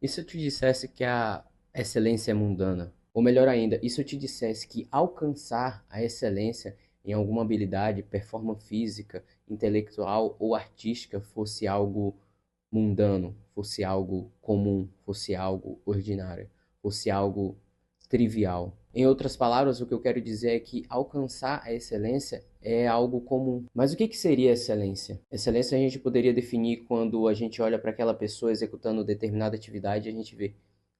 E se eu te dissesse que a excelência é mundana? Ou melhor ainda, e se eu te dissesse que alcançar a excelência em alguma habilidade, performance física, intelectual ou artística fosse algo mundano, fosse algo comum, fosse algo ordinário, fosse algo trivial? Em outras palavras, o que eu quero dizer é que alcançar a excelência é algo comum. Mas o que seria excelência? Excelência a gente poderia definir quando a gente olha para aquela pessoa executando determinada atividade e a gente vê,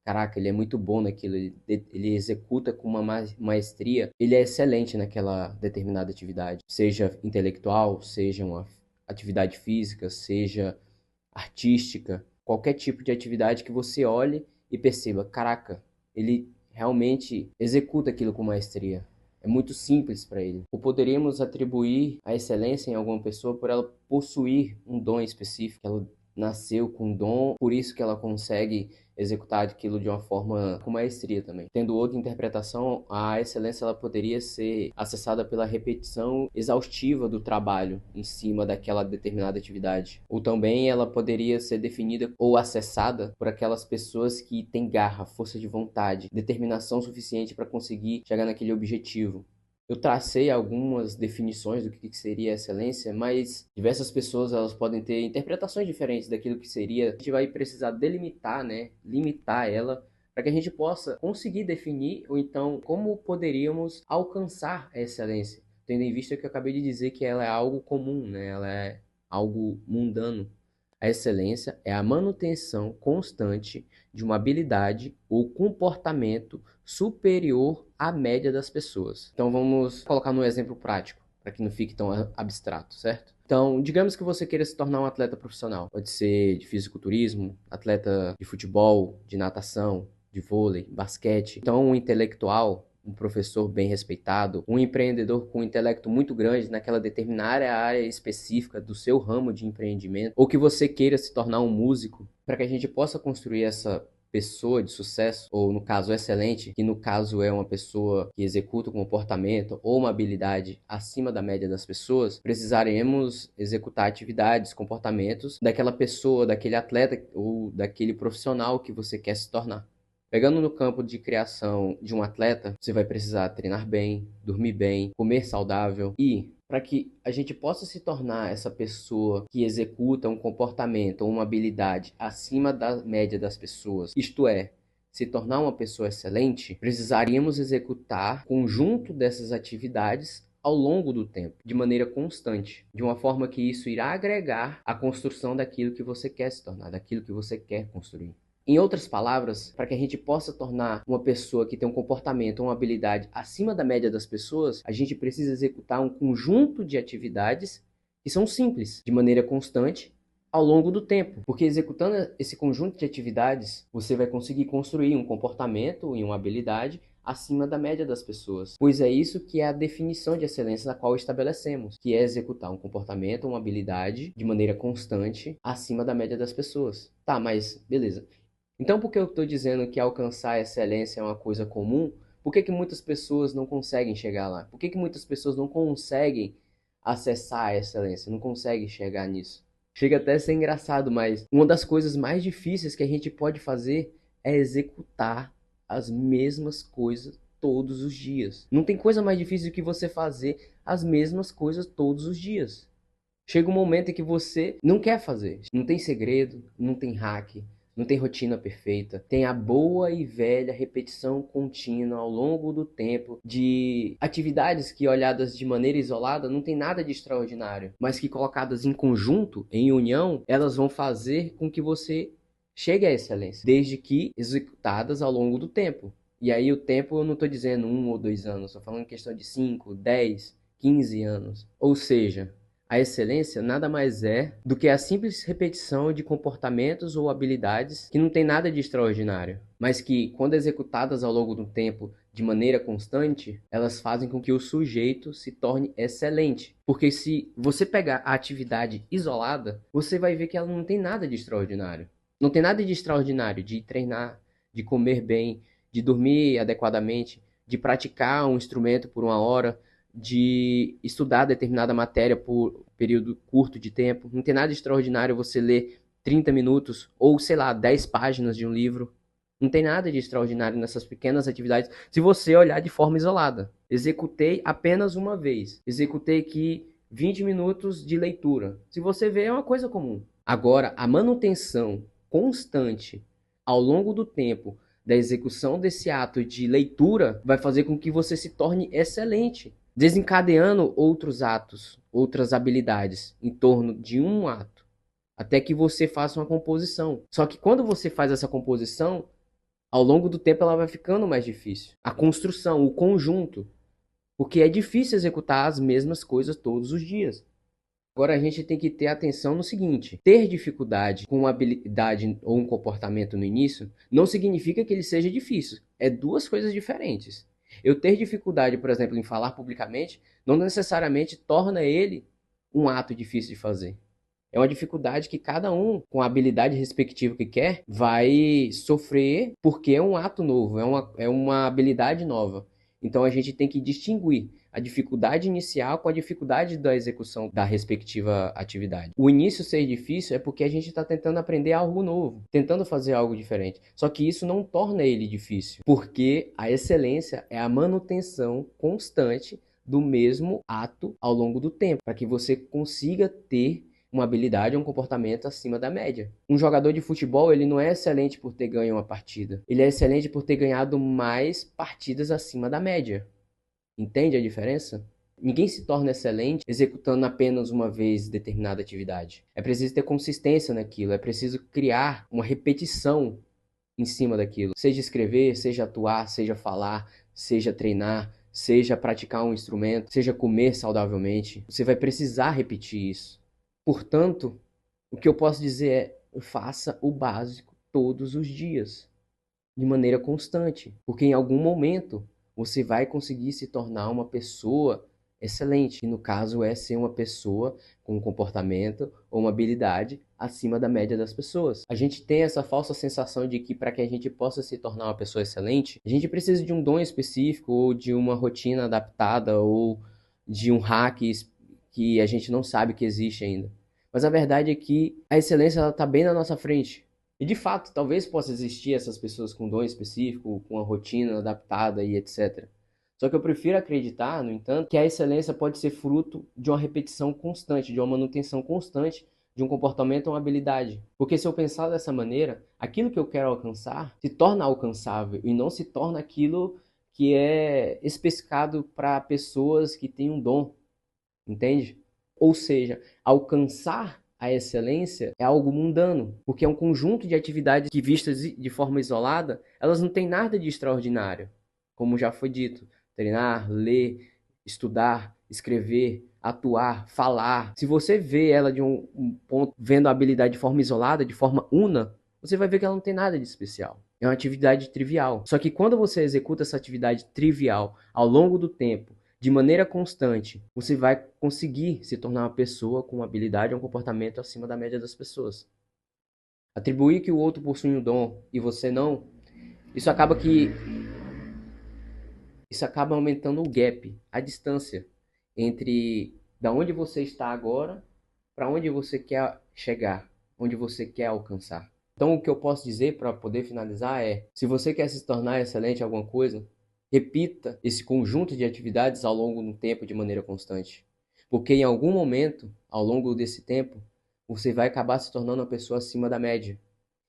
caraca, ele é muito bom naquilo, ele executa com uma maestria, ele é excelente naquela determinada atividade, seja intelectual, seja uma atividade física, seja artística, qualquer tipo de atividade que você olhe e perceba, caraca, ele realmente executa aquilo com maestria. É muito simples para ele. Ou poderíamos atribuir a excelência em alguma pessoa por ela possuir um dom específico, ela nasceu com um dom, por isso que ela consegue executar aquilo de uma forma com maestria também. Tendo outra interpretação, a excelência ela poderia ser acessada pela repetição exaustiva do trabalho em cima daquela determinada atividade. Ou também ela poderia ser definida ou acessada por aquelas pessoas que têm garra, força de vontade, determinação suficiente para conseguir chegar naquele objetivo. Eu tracei algumas definições do que seria excelência, mas diversas pessoas elas podem ter interpretações diferentes daquilo que seria. A gente vai precisar delimitar, né, limitar ela para que a gente possa conseguir definir ou então como poderíamos alcançar a excelência, tendo em vista que eu acabei de dizer que ela é algo comum, né? Ela é algo mundano. A excelência é a manutenção constante de uma habilidade ou comportamento superior à média das pessoas. Então vamos colocar no exemplo prático, para que não fique tão abstrato, certo? Então, digamos que você queira se tornar um atleta profissional. Pode ser de fisiculturismo, atleta de futebol, de natação, de vôlei, basquete. Então, um intelectual, um professor bem respeitado, um empreendedor com um intelecto muito grande naquela determinada área específica do seu ramo de empreendimento, ou que você queira se tornar um músico, para que a gente possa construir essa pessoa de sucesso, ou no caso excelente, que no caso é uma pessoa que executa um comportamento ou uma habilidade acima da média das pessoas, precisaremos executar atividades, comportamentos daquela pessoa, daquele atleta ou daquele profissional que você quer se tornar. Pegando no campo de criação de um atleta, você vai precisar treinar bem, dormir bem, comer saudável e para que a gente possa se tornar essa pessoa que executa um comportamento ou uma habilidade acima da média das pessoas, isto é, se tornar uma pessoa excelente, precisaríamos executar conjunto dessas atividades ao longo do tempo, de maneira constante, de uma forma que isso irá agregar à construção daquilo que você quer se tornar, daquilo que você quer construir. Em outras palavras, para que a gente possa tornar uma pessoa que tem um comportamento ou uma habilidade acima da média das pessoas, a gente precisa executar um conjunto de atividades que são simples, de maneira constante, ao longo do tempo. Porque executando esse conjunto de atividades, você vai conseguir construir um comportamento e uma habilidade acima da média das pessoas. Pois é isso que é a definição de excelência na qual estabelecemos, que é executar um comportamento, uma habilidade de maneira constante acima da média das pessoas. Tá, mas beleza. Então, por que eu estou dizendo que alcançar a excelência é uma coisa comum? Por que muitas pessoas não conseguem chegar lá? Por que muitas pessoas não conseguem acessar a excelência, não conseguem chegar nisso? Chega até a ser engraçado, mas uma das coisas mais difíceis que a gente pode fazer é executar as mesmas coisas todos os dias. Não tem coisa mais difícil do que você fazer as mesmas coisas todos os dias. Chega um momento em que você não quer fazer. Não tem segredo, não tem hack, não tem rotina perfeita. Tem a boa e velha repetição contínua ao longo do tempo de atividades que, olhadas de maneira isolada, não tem nada de extraordinário, mas que colocadas em conjunto, em união, elas vão fazer com que você chegue à excelência, desde que executadas ao longo do tempo. E aí o tempo eu não estou dizendo 1 ou 2 anos, estou falando em questão de 5, 10, 15 anos. Ou seja, a excelência nada mais é do que a simples repetição de comportamentos ou habilidades que não tem nada de extraordinário, mas que, quando executadas ao longo do tempo de maneira constante, elas fazem com que o sujeito se torne excelente. Porque se você pegar a atividade isolada, você vai ver que ela não tem nada de extraordinário. Não tem nada de extraordinário de treinar, de comer bem, de dormir adequadamente, de praticar um instrumento por 1 hora, de estudar determinada matéria por período curto de tempo. Não tem nada extraordinário você ler 30 minutos ou, sei lá, 10 páginas de um livro. Não tem nada de extraordinário nessas pequenas atividades se você olhar de forma isolada. Executei apenas uma vez. Executei aqui 20 minutos de leitura. Se você vê, é uma coisa comum. Agora, a manutenção constante ao longo do tempo da execução desse ato de leitura vai fazer com que você se torne excelente, desencadeando outros atos, outras habilidades em torno de um ato, até que você faça uma composição. Só que quando você faz essa composição, ao longo do tempo ela vai ficando mais difícil. A construção, o conjunto, porque é difícil executar as mesmas coisas todos os dias. Agora a gente tem que ter atenção no seguinte: ter dificuldade com uma habilidade ou um comportamento no início não significa que ele seja difícil. É duas coisas diferentes. Eu ter dificuldade, por exemplo, em falar publicamente, não necessariamente torna ele um ato difícil de fazer. É uma dificuldade que cada um, com a habilidade respectiva que quer, vai sofrer porque é um ato novo, é uma habilidade nova. Então a gente tem que distinguir a dificuldade inicial com a dificuldade da execução da respectiva atividade. O início ser difícil é porque a gente está tentando aprender algo novo, tentando fazer algo diferente. Só que isso não torna ele difícil, porque a excelência é a manutenção constante do mesmo ato ao longo do tempo, para que você consiga ter uma habilidade ou um comportamento acima da média. Um jogador de futebol, ele não é excelente por ter ganho uma partida. Ele é excelente por ter ganhado mais partidas acima da média. Entende a diferença? Ninguém se torna excelente executando apenas uma vez determinada atividade. É preciso ter consistência naquilo, é preciso criar uma repetição em cima daquilo. Seja escrever, seja atuar, seja falar, seja treinar, seja praticar um instrumento, seja comer saudavelmente. Você vai precisar repetir isso. Portanto, o que eu posso dizer é: faça o básico todos os dias, de maneira constante, porque em algum momento você vai conseguir se tornar uma pessoa excelente, que no caso é ser uma pessoa com um comportamento ou uma habilidade acima da média das pessoas. A gente tem essa falsa sensação de que para que a gente possa se tornar uma pessoa excelente, a gente precisa de um dom específico ou de uma rotina adaptada ou de um hack que a gente não sabe que existe ainda. Mas a verdade é que a excelência está bem na nossa frente. E de fato, talvez possa existir essas pessoas com dom específico, com uma rotina adaptada e etc. Só que eu prefiro acreditar, no entanto, que a excelência pode ser fruto de uma repetição constante, de uma manutenção constante de um comportamento ou uma habilidade. Porque se eu pensar dessa maneira, aquilo que eu quero alcançar se torna alcançável e não se torna aquilo que é especificado para pessoas que têm um dom. Entende? Ou seja, alcançar a excelência é algo mundano, porque é um conjunto de atividades que, vistas de forma isolada, elas não têm nada de extraordinário. Como já foi dito, treinar, ler, estudar, escrever, atuar, falar. Se você vê ela de um ponto, vendo a habilidade de forma isolada, de forma una, você vai ver que ela não tem nada de especial. É uma atividade trivial. Só que quando você executa essa atividade trivial ao longo do tempo, de maneira constante, você vai conseguir se tornar uma pessoa com uma habilidade ou um comportamento acima da média das pessoas. Atribuir que o outro possui um dom e você não, isso acaba aumentando o gap, a distância entre da onde você está agora para onde você quer chegar, onde você quer alcançar. Então o que eu posso dizer para poder finalizar é: se você quer se tornar excelente em alguma coisa, repita esse conjunto de atividades ao longo do tempo de maneira constante. Porque em algum momento, ao longo desse tempo, você vai acabar se tornando uma pessoa acima da média.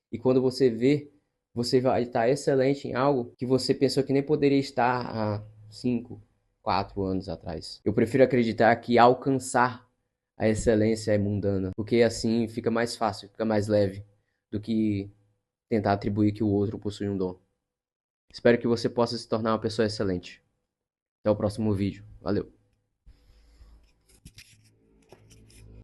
E quando você vê, você vai estar excelente em algo que você pensou que nem poderia estar há 5, 4 anos atrás. Eu prefiro acreditar que alcançar a excelência é mundana, porque assim fica mais fácil, fica mais leve do que tentar atribuir que o outro possui um dom. Espero que você possa se tornar uma pessoa excelente. Até o próximo vídeo. Valeu!